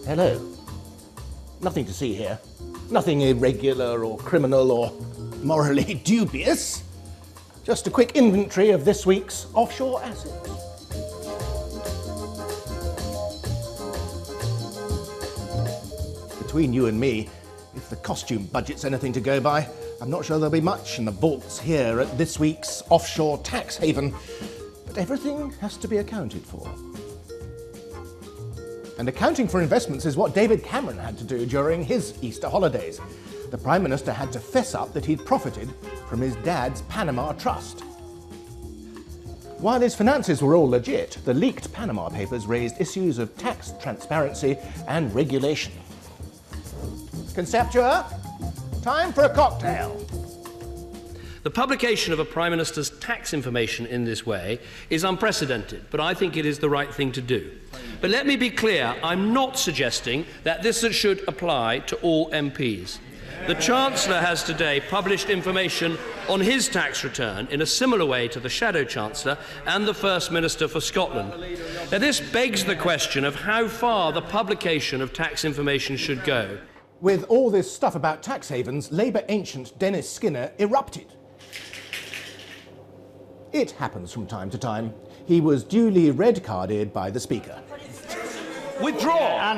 Hello. Nothing to see here. Nothing irregular or criminal or morally dubious. Just a quick inventory of this week's offshore assets. Between you and me, if the costume budget's anything to go by, I'm not sure there'll be much in the vaults here at this week's offshore tax haven. But everything has to be accounted for. And accounting for investments is what David Cameron had to do during his Easter holidays. The Prime Minister had to fess up that he'd profited from his dad's Panama trust. While his finances were all legit, the leaked Panama Papers raised issues of tax transparency and regulation. Conceptua, time for a cocktail. The publication of a Prime Minister's tax information in this way is unprecedented, but I think it is the right thing to do. But let me be clear, I'm not suggesting that this should apply to all MPs. The Chancellor has today published information on his tax return in a similar way to the Shadow Chancellor and the First Minister for Scotland. Now, this begs the question of how far the publication of tax information should go. With all this stuff about tax havens, Labour ancient Dennis Skinner erupted. It happens from time to time. He was duly red-carded by the Speaker. Withdraw! I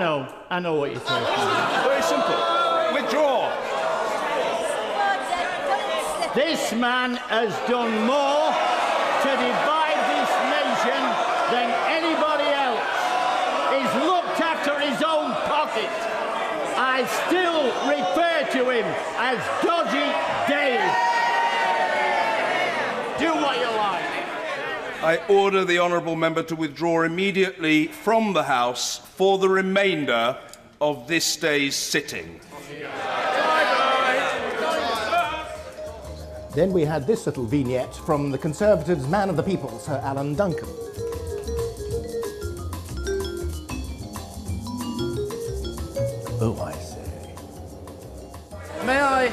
know what you're talking about. Very simple. Withdraw! This man has done more to divide this nation than anybody else. He's looked after his own pocket. I still refer to him as Dodgy Dave. Do what you like. I order the honourable member to withdraw immediately from the House for the remainder of this day's sitting. Then we had this little vignette from the Conservatives' man of the people, Sir Alan Duncan. Oh, I say. May I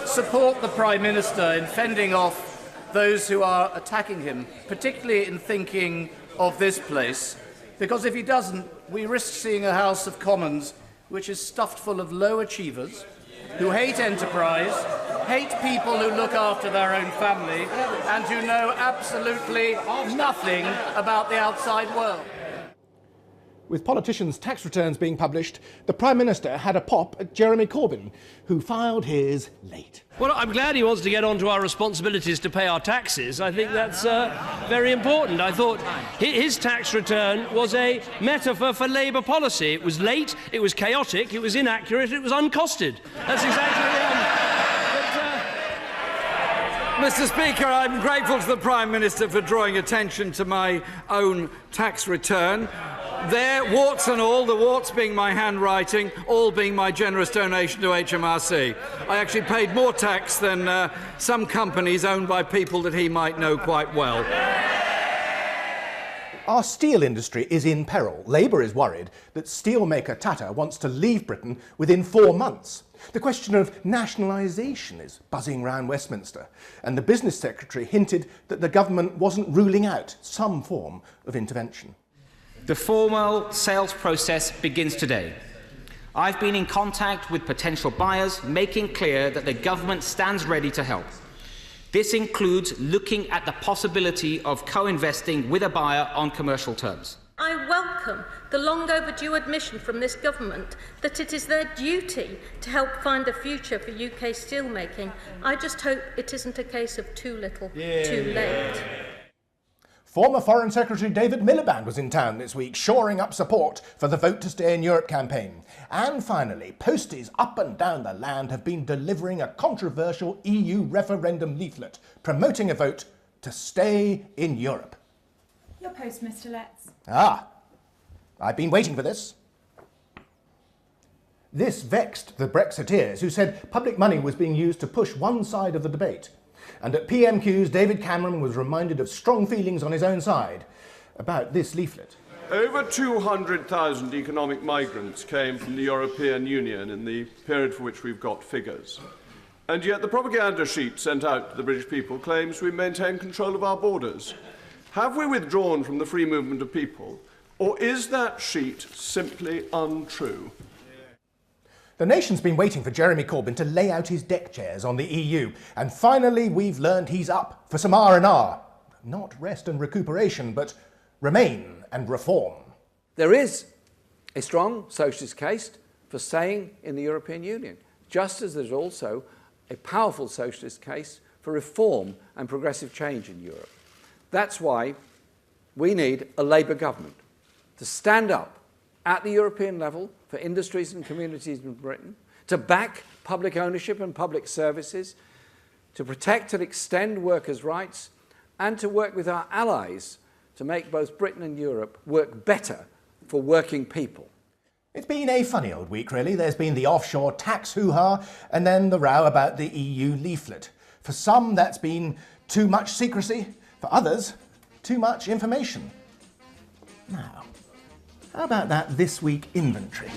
support the Prime Minister in fending off those who are attacking him, particularly in thinking of this place, because if he doesn't, we risk seeing a House of Commons which is stuffed full of low achievers who hate enterprise, hate people who look after their own family, and who know absolutely nothing about the outside world. With politicians' tax returns being published, the Prime Minister had a pop at Jeremy Corbyn, who filed his late. Well, I'm glad he wants to get on to our responsibilities to pay our taxes. I think that's very important. I thought his tax return was a metaphor for Labour policy. It was late, it was chaotic, it was inaccurate, it was uncosted. That's exactly Mr. Speaker, I'm grateful to the Prime Minister for drawing attention to my own tax return. There, warts and all, the warts being my handwriting, all being my generous donation to HMRC. I actually paid more tax than some companies owned by people that he might know quite well. Our steel industry is in peril. Labour is worried that steelmaker Tata wants to leave Britain within 4 months. The question of nationalisation is buzzing round Westminster, and the Business Secretary hinted that the government wasn't ruling out some form of intervention. The formal sales process begins today. I've been in contact with potential buyers, making clear that the government stands ready to help. This includes looking at the possibility of co-investing with a buyer on commercial terms. I welcome the long overdue admission from this government that it is their duty to help find a future for UK steelmaking. I just hope it isn't a case of too little, too late. Former Foreign Secretary David Miliband was in town this week, shoring up support for the Vote to Stay in Europe campaign. And finally, posties up and down the land have been delivering a controversial EU referendum leaflet promoting a vote to stay in Europe. Your post, Mr. Letts. Ah, I've been waiting for this. This vexed the Brexiteers, who said public money was being used to push one side of the debate. And at PMQs, David Cameron was reminded of strong feelings on his own side about this leaflet. Over 200,000 economic migrants came from the European Union in the period for which we've got figures. And yet the propaganda sheet sent out to the British people claims we maintain control of our borders. Have we withdrawn from the free movement of people Or is that sheet simply untrue? The nation's been waiting for Jeremy Corbyn to lay out his deck chairs on the EU, and finally we've learned he's up for some R&R. Not rest and recuperation, but remain and reform. There is a strong socialist case for staying in the European Union, just as there's also a powerful socialist case for reform and progressive change in Europe. That's why we need a Labour government to stand up at the European level for industries and communities in Britain, to back public ownership and public services, to protect and extend workers' rights, and to work with our allies to make both Britain and Europe work better for working people. It's been a funny old week, really. There's been the offshore tax hoo-ha, and then the row about the EU leaflet. For some, that's been too much secrecy. For others, too much information. Now, how about that this week inventory?